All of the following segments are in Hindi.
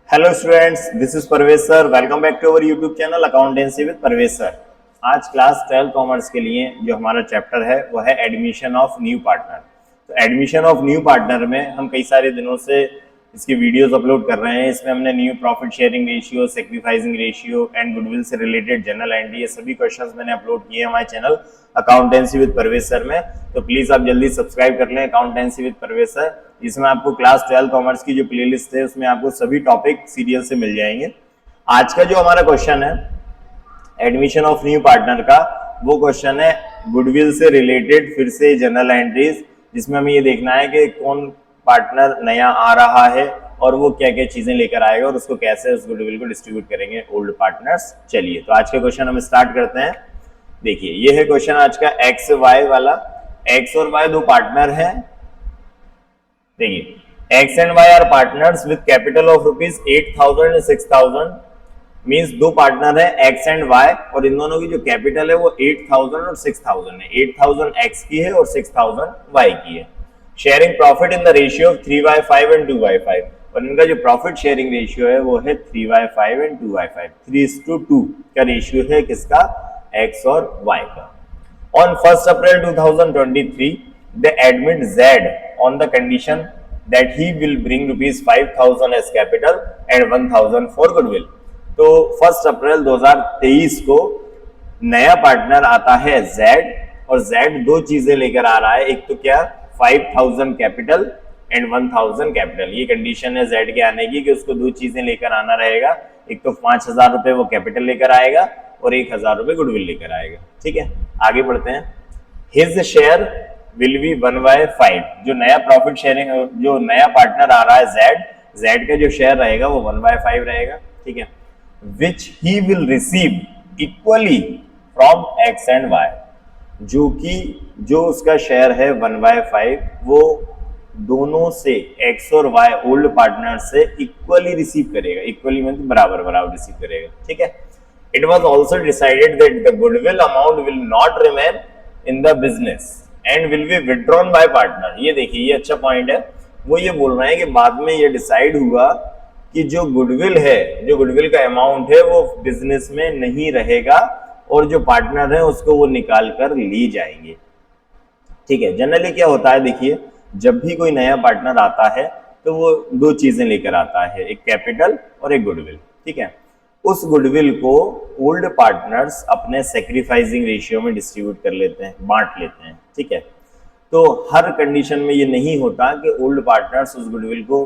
Hello students, this is Parvez sir. Welcome back to our YouTube channel accountancy with Parvez sir. आज क्लास 12 कॉमर्स के लिए जो हमारा चैप्टर है वो है एडमिशन ऑफ न्यू पार्टनर। तो एडमिशन ऑफ न्यू पार्टनर में हम कई सारे दिनों से इसकी वीडियोस अपलोड कर रहे हैं। इसमें हमने new profit sharing ratio, sacrificing ratio and goodwill से रिलेटेड जनरल एंट्री, ये सभी क्वेश्चंस मैंने अपलोड किए हैं हमारे channel accountancy with Parvez sir में। तो प्लीज आप जल्दी सब्सक्राइब कर लें अकाउंटेंसी विद परवेज सर। इसमें आपको क्लास 12 कॉमर्स की जो प्लेलिस्ट है उसमें आपको सभी टॉपिक सीरियल से मिल जाएंगे। आज का जो हमारा क्वेश्चन है एडमिशन ऑफ न्यू पार्टनर का, वो क्वेश्चन है गुडविल से रिलेटेड फिर से जनरल एंट्रीज, जिसमें हमें ये देखना है कि कौन पार्टनर नया आ रहा है और वो क्या क्या चीजें लेकर आएगा और उसको कैसे उस गुडविल को डिस्ट्रीब्यूट करेंगे ओल्ड पार्टनर्स। चलिए तो आज का क्वेश्चन हम स्टार्ट करते हैं। देखिए ये है क्वेश्चन आज का एक्स वाई वाला। एक्स और वाई दो पार्टनर हैं। देखिए X and Y are partners with capital of rupees 8,000 and 6,000। Means दो पार्टनर है एक्स एंड वाई और इन दोनों की जो कैपिटल है वो 8,000 और 6,000 है। 8,000 एक्स की है और 6,000 वाई की है। Sharing profit in the ratio of 3/5 and 2/5 और इनका जो प्रॉफिट शेयरिंग रेशियो है वो है 3/5 एंड 2/5। 3:2 का रेशियो है किसका? एक्स और वाई का। On 1st April 2023, they admit Z on the condition that he will bring rupees 5,000 as capital and 1,000 for goodwill. तो 1 अप्रैल 2023 को नया पार्टनर आता है Z और Z दो चीजें लेकर आ रहा है। एक तो क्या? 5,000 कैपिटल एंड 1,000 कैपिटल। ये कंडीशन है Z के आने की कि उसको दो चीजें लेकर आना रहेगा। एक तो 5,000 रुपए वो कैपिटल लेकर आएगा और 1,000 रुपए गुडविल लेकर आएगा। ठीक है, आगे बढ़ते हैं। His share will be 1/5। जो नया प्रॉफिट शेयरिंग, जो नया पार्टनर आ रहा है जेड का जो शेयर रहेगा वो 1/5 रहेगा। ठीक है, which he will receive equally from X and Y. जो कि जो उसका शेयर है 1/5 वो दोनों से एक्स और वाई ओल्ड पार्टनर से इक्वली रिसीव करेगा। इक्वली मतलब बराबर बराबर रिसीव करेगा। ठीक है, it was also decided that the goodwill amount will not remain in the business and will be withdrawn by partner। ये देखिए ये अच्छा पॉइंट है। वो ये बोल रहे हैं कि बाद में ये डिसाइड हुआ कि जो गुडविल है, जो गुडविल का अमाउंट है वो बिजनेस में नहीं रहेगा और जो पार्टनर है उसको वो निकाल कर ले जाएंगे। ठीक है, जनरली क्या होता है, देखिए जब भी कोई नया पार्टनर आता है तो वो दो चीजें लेकर आता है, एक कैपिटल और एक गुडविल। ठीक है, उस गुडविल को ओल्ड पार्टनर्स अपने सेक्रीफाइसिंग रेशियो में डिस्ट्रीब्यूट कर लेते हैं, बांट लेते हैं। ठीक है, तो हर कंडीशन में ये नहीं होता कि ओल्ड पार्टनर्स उस गुडविल को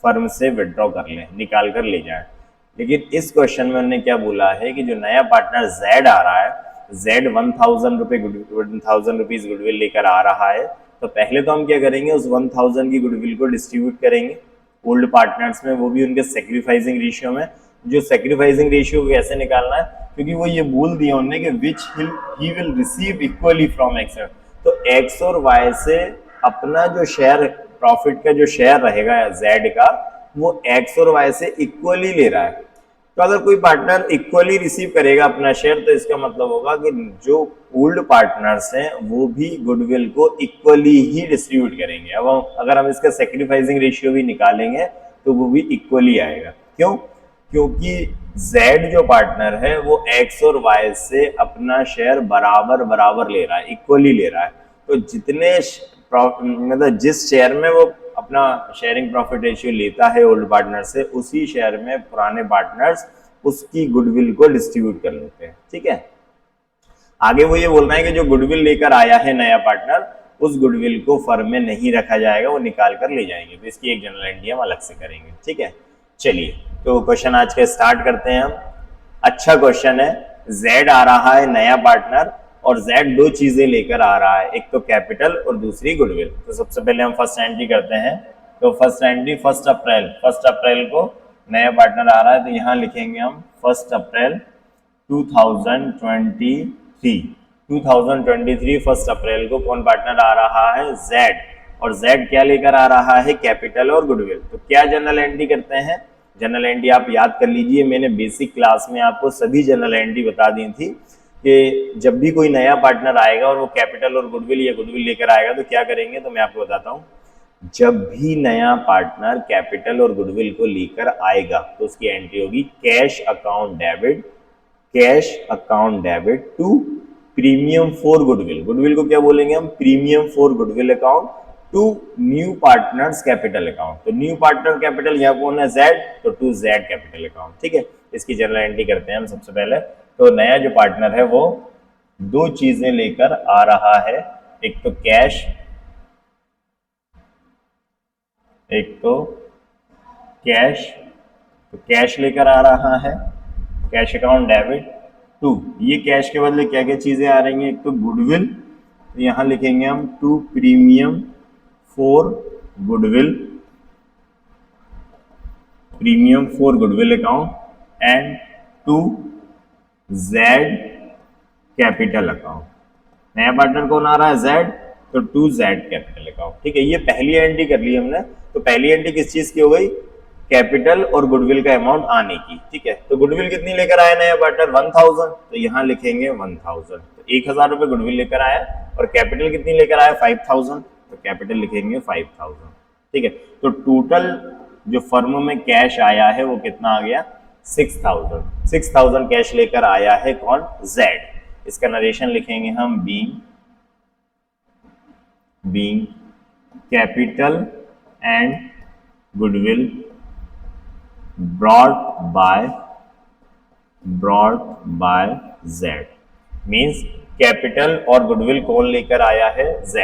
फर्म से विड्रॉ कर लें, निकाल कर ले जाएं। लेकिन इस क्वेश्चन में उन्होंने क्या बोला है कि जो नया पार्टनर जेड आ रहा है, जेड 1,000 रुपीज गुडविल लेकर आ रहा है, तो पहले तो हम क्या करेंगे, उस 1,000 की गुडविल को डिस्ट्रीब्यूट करेंगे ओल्ड पार्टनर्स में, वो भी उनके सेक्रीफाइसिंग रेशियो में। जो सेक्रीफाइसिंग रेशियो कैसे निकालना है, क्योंकि वो ये बोल दिया उन्होंने कि which he will receive equally from X. तो एक्स और वाई से अपना जो शेयर, प्रॉफिट का जो शेयर रहेगा जेड का, वो एक्स और वाई से इक्वली ले रहा है। तो अगर कोई पार्टनर इक्वली रिसीव करेगा अपना शेयर तो इसका मतलब होगा कि जो ओल्ड पार्टनर्स हैं वो भी गुडविल को इक्वली ही डिस्ट्रीब्यूट करेंगे। अब अगर हम इसका सेक्रीफाइसिंग रेशियो भी निकालेंगे तो वो भी इक्वली आएगा। क्यों? क्योंकि Z जो पार्टनर है वो X और Y से अपना शेयर बराबर बराबर ले रहा है, इक्वली ले रहा है। तो जितने मतलब जिस शेयर में वो अपना शेयरिंग प्रॉफिट रेशियो लेता है ओल्ड पार्टनर से, उसी शेयर में पुराने पार्टनर्स उसकी गुडविल को डिस्ट्रीब्यूट कर लेते हैं। ठीक है, आगे वो ये बोल रहे हैं कि जो गुडविल लेकर आया है नया पार्टनर, उस गुडविल को फर्म में नहीं रखा जाएगा, वो निकाल कर ले जाएंगे। तो इसकी एक जनरल एंट्री हम अलग से करेंगे। ठीक है, चलिए तो क्वेश्चन आज का स्टार्ट करते हैं हम। अच्छा क्वेश्चन है। जेड आ रहा है नया पार्टनर और जेड दो चीजें लेकर आ रहा है, एक तो कैपिटल और दूसरी गुडविल। तो सबसे पहले हम फर्स्ट एंट्री करते हैं। तो फर्स्ट एंट्री 1 अप्रैल को नया पार्टनर आ रहा है, तो यहाँ लिखेंगे हम 1 अप्रैल 2023। 1 अप्रैल को कौन पार्टनर आ रहा है? जेड। और जेड क्या लेकर आ रहा है? कैपिटल और गुडविल। तो क्या जनरल एंट्री करते हैं? जनरल एंट्री आप याद कर लीजिए, मैंने बेसिक क्लास में आपको सभी जनरल एंट्री बता दी थी कि जब भी कोई नया पार्टनर आएगा और वो कैपिटल और गुडविल या गुडविल लेकर आएगा तो क्या करेंगे, तो मैं आपको बताता हूँ। जब भी नया पार्टनर कैपिटल और गुडविल को लेकर आएगा तो उसकी एंट्री होगी cash account debit, cash account debit to premium for goodwill. Goodwill को क्या बोलेंगे हम? Premium for goodwill account to new partners capital account. तो न्यू पार्टनर कैपिटल यहाँ कौन है? जेड, तो टू जेड कैपिटल अकाउंट। ठीक है, इसकी जनरल एंट्री करते हैं हम सबसे पहले। तो नया जो पार्टनर है वो दो चीजें लेकर आ रहा है, एक तो कैश, एक तो कैश, तो कैश लेकर आ रहा है, कैश अकाउंट डेबिट टू, ये कैश के बदले क्या क्या चीजें आ रही हैं? एक तो गुडविल, तो यहां लिखेंगे हम to premium for goodwill, premium for goodwill account, and to Z capital account. नया पार्टनर कौन आ रहा है? जेड, तो टू जेड कैपिटल अकाउंट। ठीक है, ये पहली एंट्री कर ली हमने। तो पहली एंट्री किस चीज की हो गई? कैपिटल और गुडविल का अमाउंट आने की। ठीक है, तो गुडविल कितनी लेकर आया नया पार्टनर? 1000, तो यहाँ लिखेंगे 1000, तो 1000 रुपए गुडविल लेकर आया, और कैपिटल कितनी लेकर आया? 5000, तो कैपिटल लिखेंगे 5000। ठीक है, तो टोटल जो फर्म में कैश आया है वो कितना आ गया? 6000। 6000 कैश लेकर आया है कौन? जेड। इसका नरेशन लिखेंगे हम being capital and goodwill brought by Z। Means capital और गुडविल कौन लेकर आया है? Z।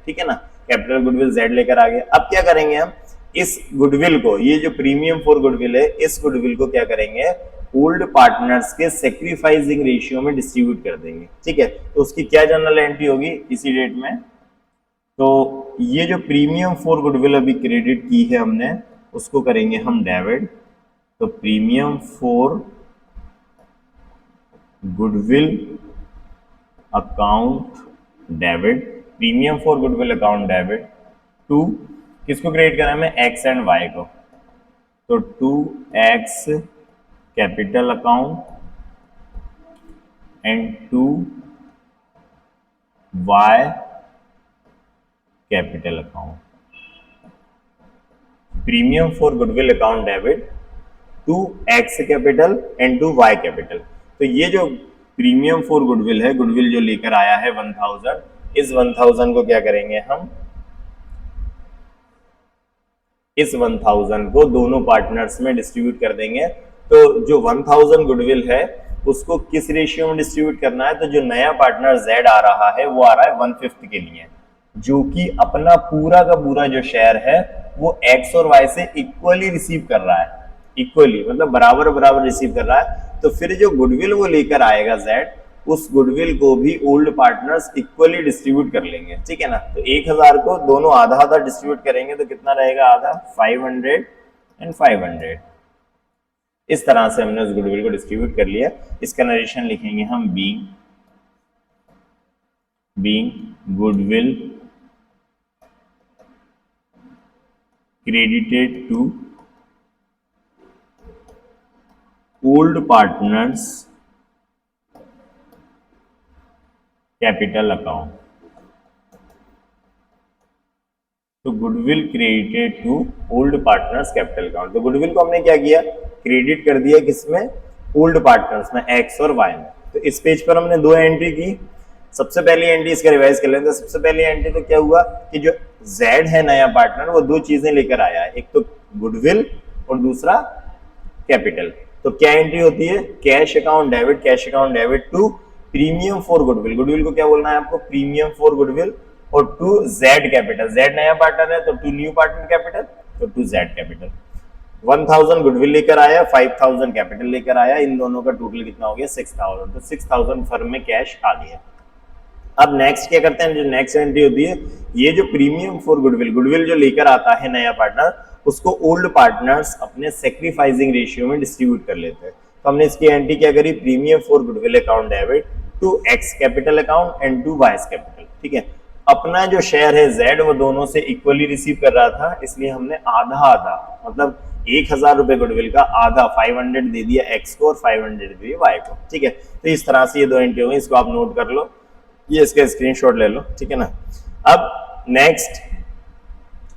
ठीक है ना, कैपिटल गुडविल Z लेकर आ गया। अब क्या करेंगे हम? इस गुडविल को, ये जो प्रीमियम फॉर गुडविल है, इस गुडविल को क्या करेंगे? ओल्ड पार्टनर्स के सेक्रीफाइसिंग रेशियो में डिस्ट्रीब्यूट कर देंगे। ठीक है, तो उसकी क्या जनरल एंट्री होगी इसी डेट में? तो ये जो प्रीमियम फॉर गुडविल अभी क्रेडिट की है हमने, उसको करेंगे हम डेबिट। तो premium for goodwill account debit, premium for goodwill account debit to, किसको क्रिएट करा है? एक्स एंड वाई को। तो to X capital account and to Y capital account. Premium for goodwill account debit to X capital and to Y capital. तो ये जो प्रीमियम फॉर गुडविल है, गुडविल जो लेकर आया है 1000, इस 1000 को क्या करेंगे हम? इस 1000 को दोनों पार्टनर्स में डिस्ट्रीब्यूट कर देंगे। तो जो 1000 गुडविल है उसको किस रेशियो में डिस्ट्रीब्यूट करना है? तो जो नया पार्टनर जेड आ रहा है वो आ रहा है 1/5 के लिए, जो कि अपना पूरा का पूरा जो शेयर है वो एक्स और वाई से इक्वली रिसीव कर रहा है। इक्वली मतलब बराबर बराबर रिसीव कर रहा है। तो फिर जो गुडविल वो लेकर आएगा जेड, उस गुडविल को भी ओल्ड पार्टनर्स इक्वली डिस्ट्रीब्यूट कर लेंगे। ठीक है ना, तो 1000 को दोनों आधा आधा डिस्ट्रीब्यूट करेंगे तो कितना रहेगा? आधा, 500 एंड 500। इस तरह से हमने उस गुडविल को डिस्ट्रीब्यूट कर लिया। इसका नरेशन लिखेंगे हम being goodwill credited to old partners capital account। तो goodwill credited to old partners capital account. तो गुडविल को हमने क्या किया? क्रेडिट कर दिया किसमें? ओल्ड पार्टनर्स में, एक्स और वाई में। तो इस पेज पर हमने दो एंट्री की। सबसे पहली एंट्री इसका रिवाइज कर लेते हैं। सबसे पहली एंट्री तो क्या हुआ कि जो जेड है नया पार्टनर, वो दो चीजें लेकर आया है, एक तो गुडविल और दूसरा कैपिटल। तो क्या एंट्री होती है? Cash account debit, cash account debit to premium for goodwill. Goodwill को क्या बोलना है आपको? प्रीमियम फॉर गुडविल, और टू जेड कैपिटल। जेड नया पार्टनर है तो टू न्यू पार्टनर कैपिटल, तो टू जेड कैपिटल। 1000 गुडविल लेकर आया, 5000 कैपिटल लेकर आया, इन दोनों का टोटल कितना हो गया? 6000। तो 6000 फर्म में कैश आ गया। अब नेक्स्ट क्या करते हैं? जो नेक्स्ट एंट्री होती है, ये जो प्रीमियम फॉर गुडविल, गुडविल जो लेकर आता है नया पार्टनर, उसको ओल्ड पार्टनर्स अपने सेक्रीफाइसिंग रेशियो में डिस्ट्रीब्यूट कर लेते हैं। तो हमने इसकी एंट्री क्या करी? Premium for goodwill account debit to X capital account and to Y capital. ठीक है, अपना जो शेयर है जेड वो दोनों से इक्वली रिसीव कर रहा था, इसलिए हमने आधा आधा, मतलब 1000 रुपए गुडविल का आधा 500 दे दिया एक्स को और 500 दे दिया वाई को। ठीक है, तो इस तरह से ये दो एंट्री होंगी, इसको आप नोट कर लो, ये इसका स्क्रीनशॉट ले लो। ठीक है ना। अब नेक्स्ट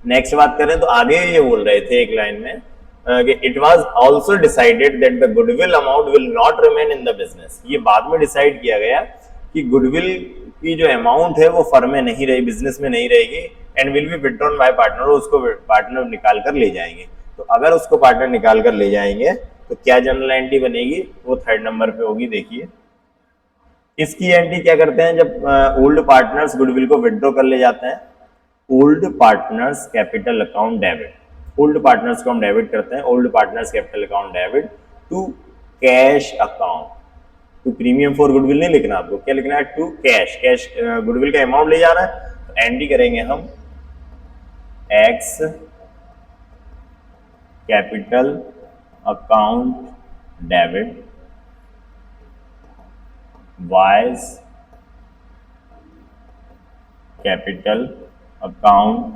नेक्स्ट बात करें तो आगे ये बोल रहे थे एक लाइन में कि it was also decided that the goodwill amount will not remain in the business. ये बाद में डिसाइड किया गया कि गुडविल की जो अमाउंट है वो फर्म में नहीं रही, बिजनेस में नहीं रहेगी, and will be withdrawn bye partner, उसको पार्टनर निकाल कर ले जाएंगे। तो अगर उसको पार्टनर निकाल कर ले जाएंगे तो क्या जनरल एंट्री बनेगी, वो थर्ड नंबर पे होगी। देखिए इसकी एंट्री क्या करते हैं जब ओल्ड पार्टनर्स गुडविल को विड्रॉ कर ले जाते हैं। Old partners capital account debit, old partners को हम डेबिट करते हैं, old partners capital account debit to cash account. To premium for goodwill नहीं लिखना, आपको क्या लिखना है, टू कैश। कैश गुडविल का अमाउंट ले जा रहा है तो एंट्री करेंगे हम X capital account debit Y's capital account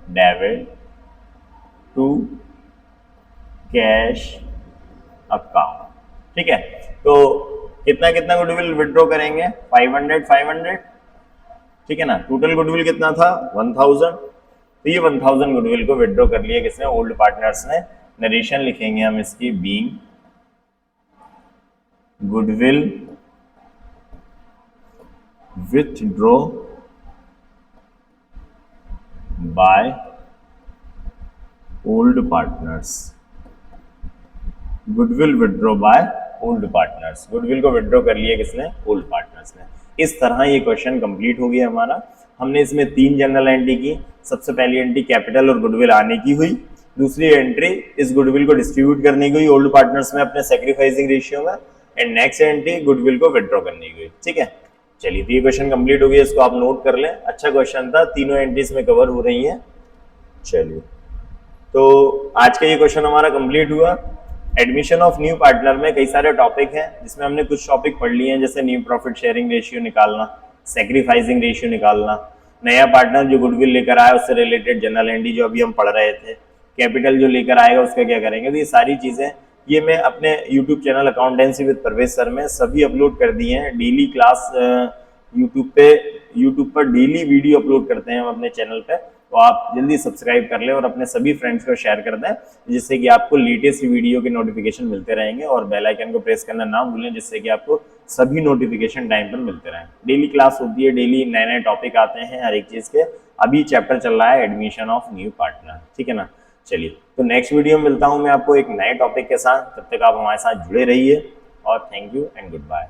debit to cash account. ठीक है, तो कितना कितना गुडविल विड्रॉ करेंगे, 500। ठीक है ना, टोटल गुडविल कितना था 1000। तो ये 1000 गुडविल को विड्रॉ कर लिया किसने, ओल्ड पार्टनर्स ने। नरेशन लिखेंगे हम इसकी, being goodwill withdraw by old partners. Goodwill withdraw by old partners, goodwill को विड्रॉ कर लिया किसने, ओल्ड पार्टनर्स ने। इस तरह ये क्वेश्चन कंप्लीट हो गया हमारा। हमने इसमें 3 जनरल एंट्री की। सबसे पहली एंट्री कैपिटल और गुडविल आने की हुई, दूसरी एंट्री इस गुडविल को डिस्ट्रीब्यूट करने की हुई ओल्ड पार्टनर्स में अपने सैक्रिफाइसिंग रेशियो में, एंड नेक्स्ट एंट्री गुडविल को विड्रॉ करने की हुई। ठीक है, चलिए तो ये क्वेश्चन कंप्लीट हो गया, इसको आप नोट कर लें। अच्छा क्वेश्चन था, तीनों एंट्रीज में कवर हो रही है। चलिए तो आज का ये क्वेश्चन हमारा कंप्लीट हुआ। एडमिशन ऑफ न्यू पार्टनर में कई सारे टॉपिक हैं, जिसमें हमने कुछ टॉपिक पढ़ लिए हैं, जैसे न्यू प्रॉफिट शेयरिंग रेशियो निकालना, सैक्रिफाइसिंग रेशियो निकालना, नया पार्टनर जो गुडविल लेकर आया उससे रिलेटेड जनरल एंट्री जो अभी हम पढ़ रहे थे, कैपिटल जो लेकर आएगा उसका क्या करेंगे। तो ये सारी चीजें ये मैं अपने YouTube channel accountancy with Parvez sir में सभी अपलोड कर दिए हैं। डेली क्लास यूट्यूब पर डेली वीडियो अपलोड करते हैं हम अपने चैनल पे, तो आप जल्दी सब्सक्राइब कर लें और अपने सभी फ्रेंड्स को शेयर कर दें, जिससे कि आपको लेटेस्ट वीडियो के नोटिफिकेशन मिलते रहेंगे, और बेल आइकन को प्रेस करना ना भूलें, जिससे कि आपको सभी नोटिफिकेशन टाइम पर मिलते रहें। डेली क्लास होती है, डेली नए नए टॉपिक आते हैं हर एक चीज़ के। अभी चैप्टर चल रहा है एडमिशन ऑफ न्यू पार्टनर। ठीक है ना, चलिए तो नेक्स्ट वीडियो में मिलता हूँ मैं आपको एक नए टॉपिक के साथ। तब तक आप हमारे साथ जुड़े रहिए, और thank you and good bye.